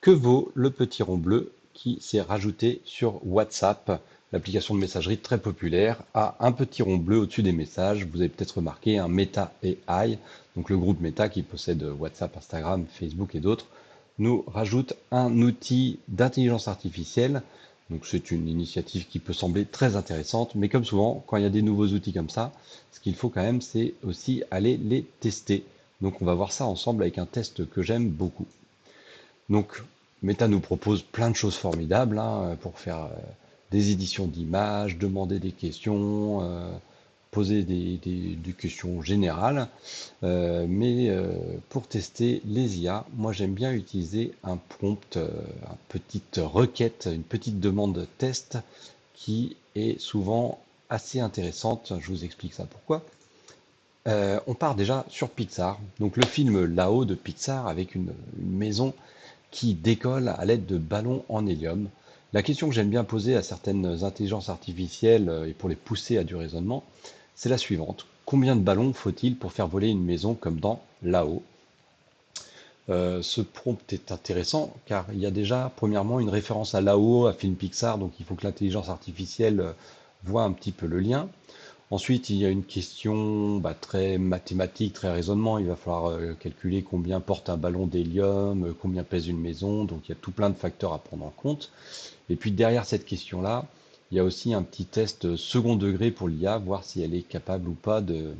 Que vaut le petit rond bleu qui s'est rajouté sur WhatsApp, l'application de messagerie très populaire, a un petit rond bleu au-dessus des messages. Vous avez peut-être remarqué un Meta AI, donc le groupe Meta qui possède WhatsApp, Instagram, Facebook et d'autres, nous rajoute un outil d'intelligence artificielle. Donc c'est une initiative qui peut sembler très intéressante, mais comme souvent, quand il y a des nouveaux outils comme ça, ce qu'il faut quand même, c'est aussi aller les tester. Donc on va voir ça ensemble avec un test que j'aime beaucoup. Donc, Meta nous propose plein de choses formidables hein, pour faire des éditions d'images, demander des questions, poser des questions générales. Mais pour tester les IA, moi j'aime bien utiliser un prompt, une petite requête, une petite demande de test qui est souvent assez intéressante. Je vous explique ça pourquoi. On part déjà sur Pixar, donc le film là-haut de Pixar avec une maison qui décolle à l'aide de ballons en hélium. La question que j'aime bien poser à certaines intelligences artificielles et pour les pousser à du raisonnement, c'est la suivante. Combien de ballons faut-il pour faire voler une maison comme dans Là-haut? Ce prompt est intéressant car il y a déjà, premièrement, une référence à Là-haut, à film Pixar, donc il faut que l'intelligence artificielle voit un petit peu le lien. Ensuite, il y a une question très mathématique, très raisonnement. Il va falloir calculer combien porte un ballon d'hélium, combien pèse une maison. Donc, il y a tout plein de facteurs à prendre en compte. Et puis, derrière cette question-là, il y a aussi un petit test second degré pour l'IA, voir si elle est capable ou pas de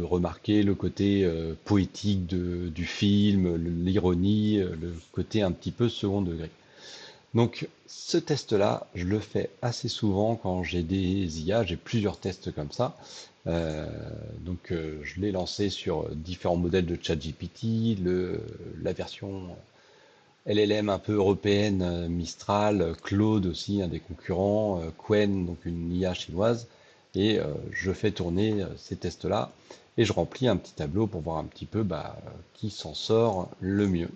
remarquer le côté poétique du film, l'ironie, le côté un petit peu second degré. Donc, ce test-là, je le fais assez souvent quand j'ai des IA, j'ai plusieurs tests comme ça. Euh, je l'ai lancé sur différents modèles de ChatGPT, la version LLM un peu européenne, Mistral, Claude aussi, un des concurrents, Qwen, donc une IA chinoise. Et je fais tourner ces tests-là et je remplis un petit tableau pour voir un petit peu qui s'en sort le mieux.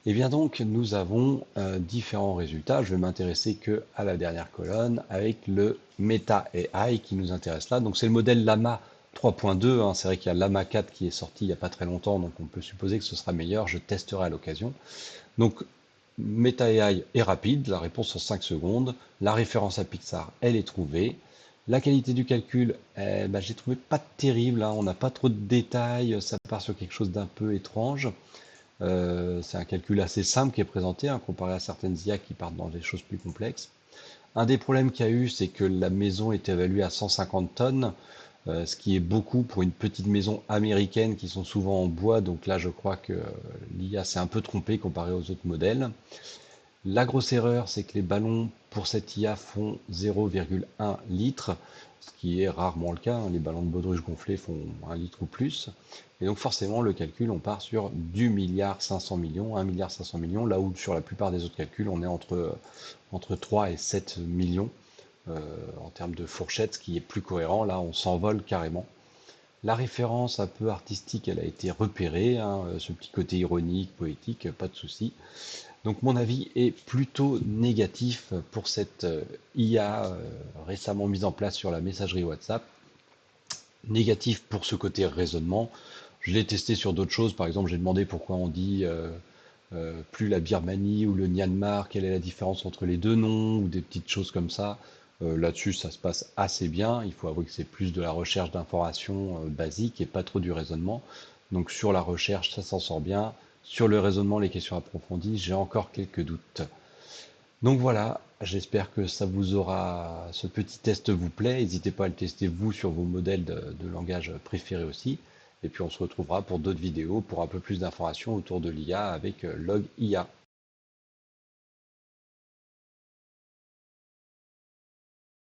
Et bien donc, nous avons différents résultats. Je vais m'intéresser que à la dernière colonne avec le Meta AI qui nous intéresse là. Donc c'est le modèle Llama 3.2. Hein. C'est vrai qu'il y a Llama 4 qui est sorti il n'y a pas très longtemps, donc on peut supposer que ce sera meilleur. Je testerai à l'occasion. Donc Meta AI est rapide, la réponse en 5 secondes. La référence à Pixar, elle est trouvée. La qualité du calcul, j'ai trouvé pas terrible. Hein. On n'a pas trop de détails. Ça part sur quelque chose d'un peu étrange. C'est un calcul assez simple qui est présenté, hein, comparé à certaines IA qui partent dans des choses plus complexes. Un des problèmes qu'il y a eu, c'est que la maison est évaluée à 150 tonnes, ce qui est beaucoup pour une petite maison américaine qui sont souvent en bois. Donc là, je crois que l'IA s'est un peu trompée comparé aux autres modèles. La grosse erreur, c'est que les ballons pour cette IA font 0,1 litre, ce qui est rarement le cas. Hein. Les ballons de baudruche gonflés font 1 litre ou plus. Et donc forcément, le calcul, on part sur du milliard 500 millions, 1 milliard 500 millions, là où sur la plupart des autres calculs, on est entre 3 et 7 millions en termes de fourchette, ce qui est plus cohérent. Là, on s'envole carrément. La référence un peu artistique, elle a été repérée, hein, ce petit côté ironique, poétique, pas de souci. Donc mon avis est plutôt négatif pour cette IA récemment mise en place sur la messagerie WhatsApp. Négatif pour ce côté raisonnement. Je l'ai testé sur d'autres choses. Par exemple, j'ai demandé pourquoi on dit plus la Birmanie ou le Myanmar, quelle est la différence entre les deux noms, ou des petites choses comme ça. Là-dessus, ça se passe assez bien. Il faut avouer que c'est plus de la recherche d'informations basiques et pas trop du raisonnement. Donc sur la recherche, ça s'en sort bien. Sur le raisonnement, les questions approfondies, j'ai encore quelques doutes. Donc voilà, j'espère que ça vous aura, ce petit test vous plaît. N'hésitez pas à le tester vous sur vos modèles de langage préférés aussi. Et puis on se retrouvera pour d'autres vidéos pour un peu plus d'informations autour de l'IA avec Log IA.